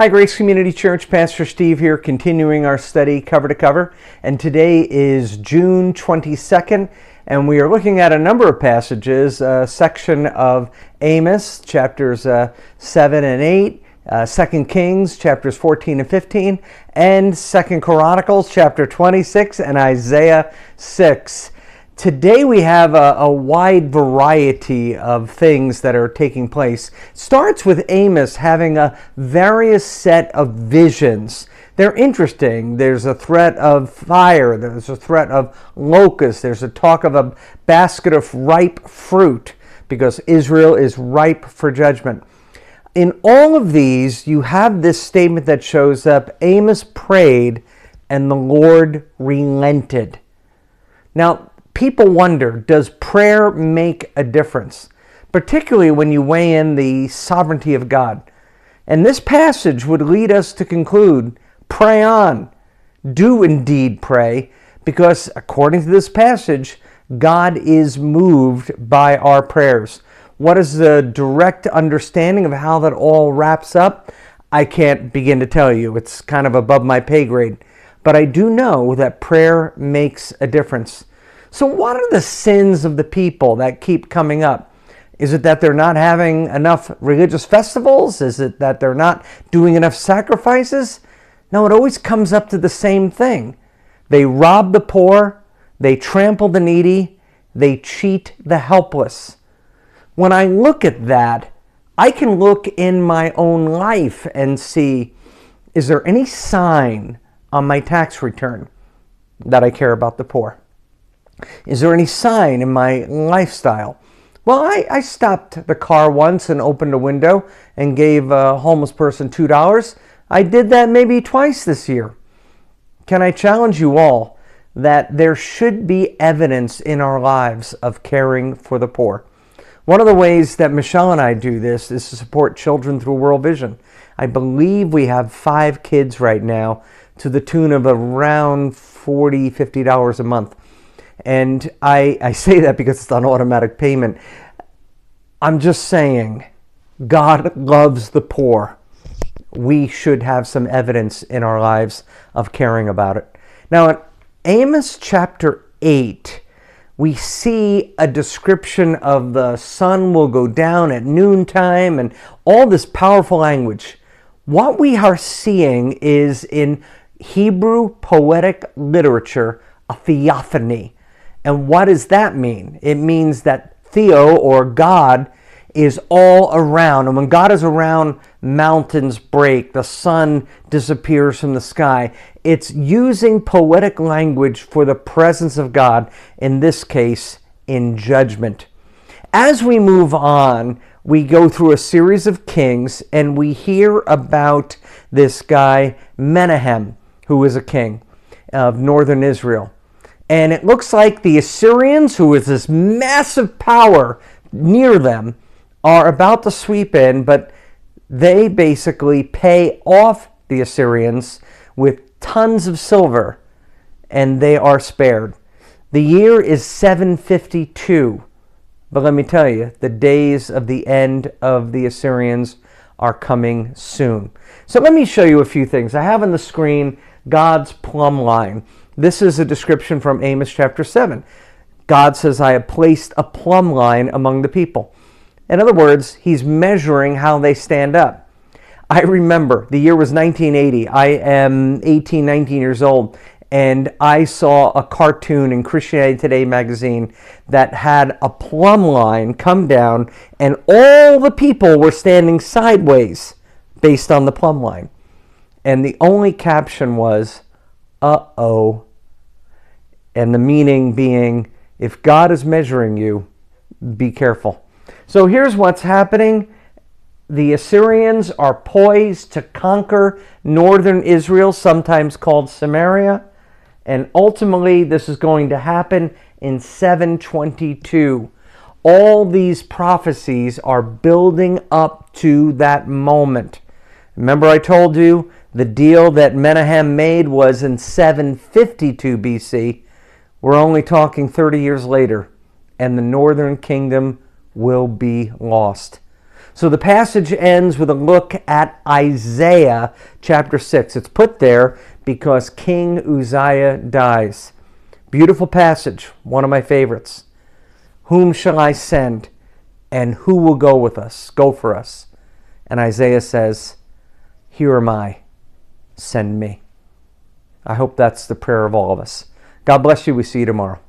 Hi, Grace Community Church. Pastor Steve here, continuing our study cover to cover. And today is June 22nd, and we are looking at a number of passages, a section of Amos, chapters 7 and 8, 2 Kings, chapters 14 and 15, and 2 Chronicles, chapter 26, and Isaiah 6. Today we have a wide variety of things that are taking place. It starts with Amos having a various set of visions. They're interesting. There's a threat of fire. There's a threat of locusts. There's a talk of a basket of ripe fruit because Israel is ripe for judgment. In all of these, you have this statement that shows up: Amos prayed and the Lord relented. Now, people wonder, does prayer make a difference? Particularly when you weigh in the sovereignty of God. And this passage would lead us to conclude, pray on. Do indeed pray, because according to this passage, God is moved by our prayers. What is the direct understanding of how that all wraps up? I can't begin to tell you. It's kind of above my pay grade. But I do know that prayer makes a difference. So what are the sins of the people that keep coming up? Is it that they're not having enough religious festivals? Is it that they're not doing enough sacrifices? No, it always comes up to the same thing. They rob the poor, they trample the needy, they cheat the helpless. When I look at that, I can look in my own life and see, is there any sign on my tax return that I care about the poor? Is there any sign in my lifestyle? Well, I stopped the car once and opened a window and gave a homeless person $2. I did that maybe twice this year. Can I challenge you all that there should be evidence in our lives of caring for the poor? One of the ways that Michelle and I do this is to support Children Through World Vision. I believe we have 5 kids right now to the tune of around $40, $50 a month. And I say that because it's on automatic payment. I'm just saying, God loves the poor. We should have some evidence in our lives of caring about it. Now, in Amos chapter 8, we see a description of the sun will go down at noontime and all this powerful language. What we are seeing is, in Hebrew poetic literature, a theophany. And what does that mean? It means that Theo, or God, is all around. And when God is around, mountains break, the sun disappears from the sky. It's using poetic language for the presence of God, in this case, in judgment. As we move on, we go through a series of kings, and we hear about this guy, Menahem, who is a king of northern Israel. And it looks like the Assyrians, who is this massive power near them, are about to sweep in, but they basically pay off the Assyrians with tons of silver, and they are spared. The year is 752, but let me tell you, the days of the end of the Assyrians are coming soon. So let me show you a few things. I have on the screen God's plumb line. This is a description from Amos chapter 7. God says, I have placed a plumb line among the people. In other words, he's measuring how they stand up. I remember the year was 1980. I am 18, 19 years old, and I saw a cartoon in Christianity Today magazine that had a plumb line come down, and all the people were standing sideways based on the plumb line. And the only caption was, uh-oh. And the meaning being, if God is measuring you, be careful. So here's what's happening. The Assyrians are poised to conquer northern Israel, sometimes called Samaria. And ultimately, this is going to happen in 722. All these prophecies are building up to that moment. Remember, I told you the deal that Menahem made was in 752 BC. We're only talking 30 years later, and the northern kingdom will be lost. So the passage ends with a look at Isaiah chapter 6. It's put there because King Uzziah dies. Beautiful passage, one of my favorites. Whom shall I send, and who will go with us, go for us? And Isaiah says, here am I, send me. I hope that's the prayer of all of us. God bless you. We see you tomorrow.